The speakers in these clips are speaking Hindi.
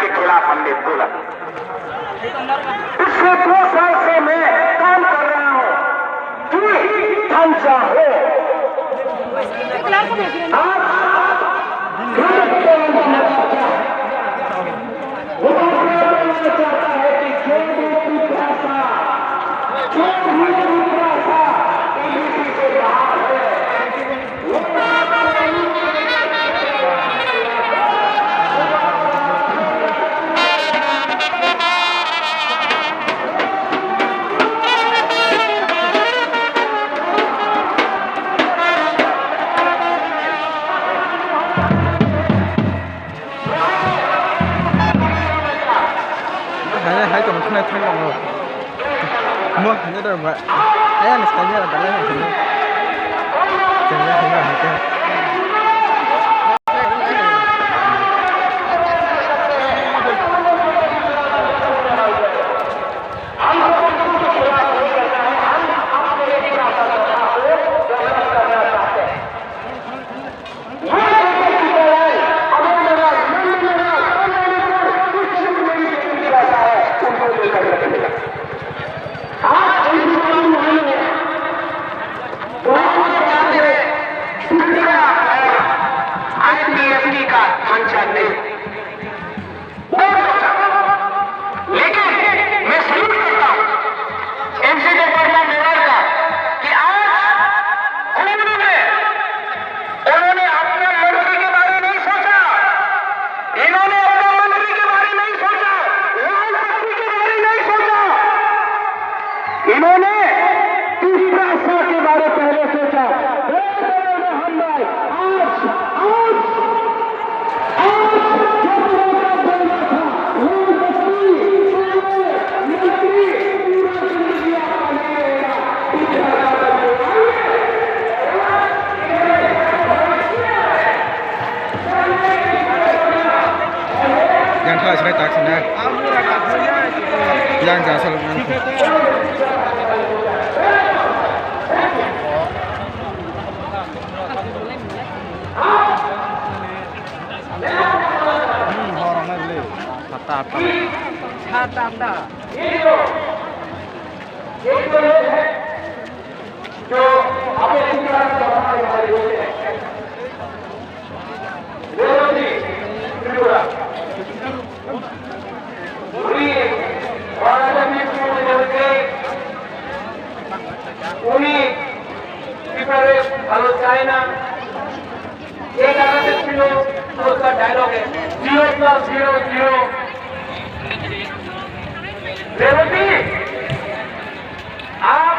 के खिलाफ हमने बोला। पिछले 2 साल से मैं काम कर रहा हूं कि ढांचा हो। चाहता है कि जो भी भाषा से बाहर है hai chồng không thay lòng rồi mua cái đó vậy ấy anh sẽ nhớ là bạn lấy hàng thịnh chẳng nhớ thế nào hả chứ इन्होंने तीसरा सा के बारे पहले सोचा। yang khơi sẽ tạc sana yang giả sơ lục जो हमें हमारे होते हैं ভালো চায় না এই জায়গাতে ছিল उसका डायलॉग है 0+0=0। रेवती आप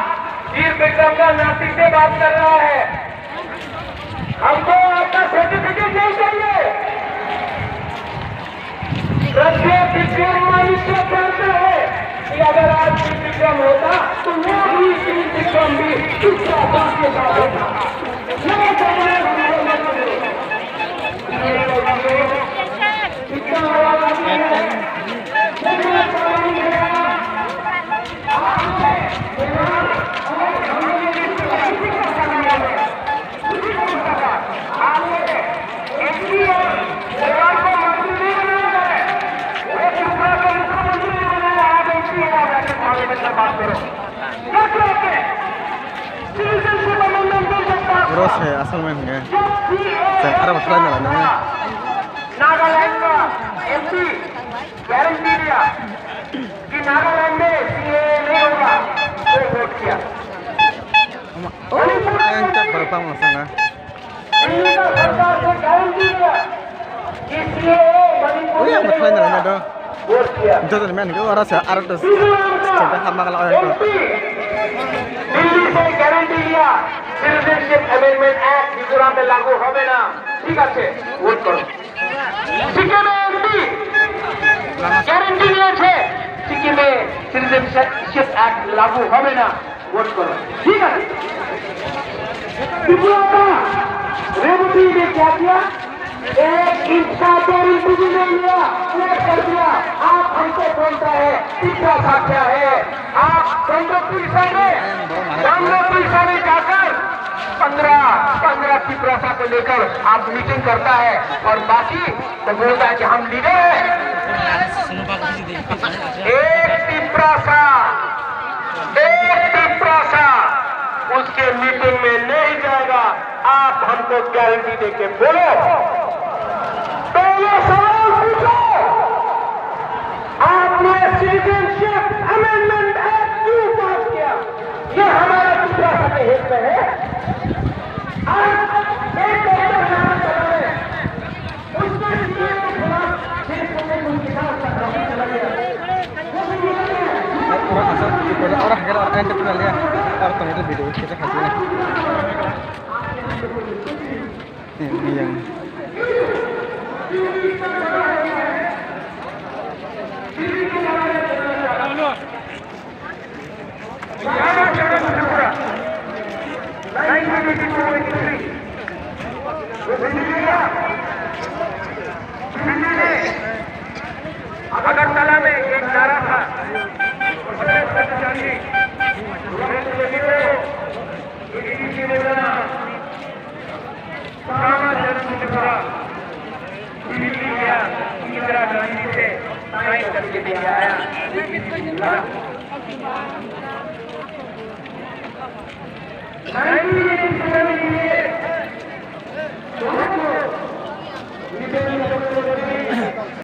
वीर विक्रम का नासिक से बात कर रहा है, हमको आपका सर्टिफिकेट नहीं चाहिए। प्रत्येक विक्रम मनुष्य कहते हैं कि अगर आज वीर विक्रम होता तो वो भी वीर विक्रम भी दूसरा बात के साथ होता। Terus ya asal main enggak? Ada masalah nggak nih? Nagaland का एमपी गारंटी दिया कि नागालैंड में सीए नहीं होगा, तो वोट किया। Yang cak berapa masalah? Delhi का सरकार से गारंटी दिया कि CA Oh iya masalah nggak ada? Vote किया। Jadi main itu orang sih artis coba sama kalau orang itu. Delhi से गारंटी दिया सिटीजनशिप अमेंडमेंट एक्ट मिजोरम में लागू होवे ना, ठीक है वोट करो। सिक्किम में एमपी गारंटी दिए सिक्किम में सिटीजनशिप एक्ट लागू होवे ना, वोट करो, ठीक है। रेवती ने क्या किया, 1 इंच का 2 इंच भी नहीं लिया, वोट कर दिया। आप हमको बोलता है तीसरा सा क्या है, आप चंद्रपुर में जाकर 15 की प्रथा को लेकर आप मीटिंग करता है और बाकी तो बोलता है कि हम लीडर हैं। एक टिप्रासा उसके मीटिंग में नहीं जाएगा। आप हमको गारंटी देके बोलो। पहले सवाल पूछो, आपने सिटीजनशिप अमेंडमेंट एक्ट क्यों पास किया? ये हमारा टिप्रासा के हित में है। आज एक डॉक्टर नाम चला रहे हैं, उसने सीए के खिलाफ 6 उनके साथ चला गया। orang harga orang yang terkenal ya orang tahu itu video kita kasih ini yang Agartala में एक नारा था, इंदिरा गांधी से साइन करके दिया आया। नहीं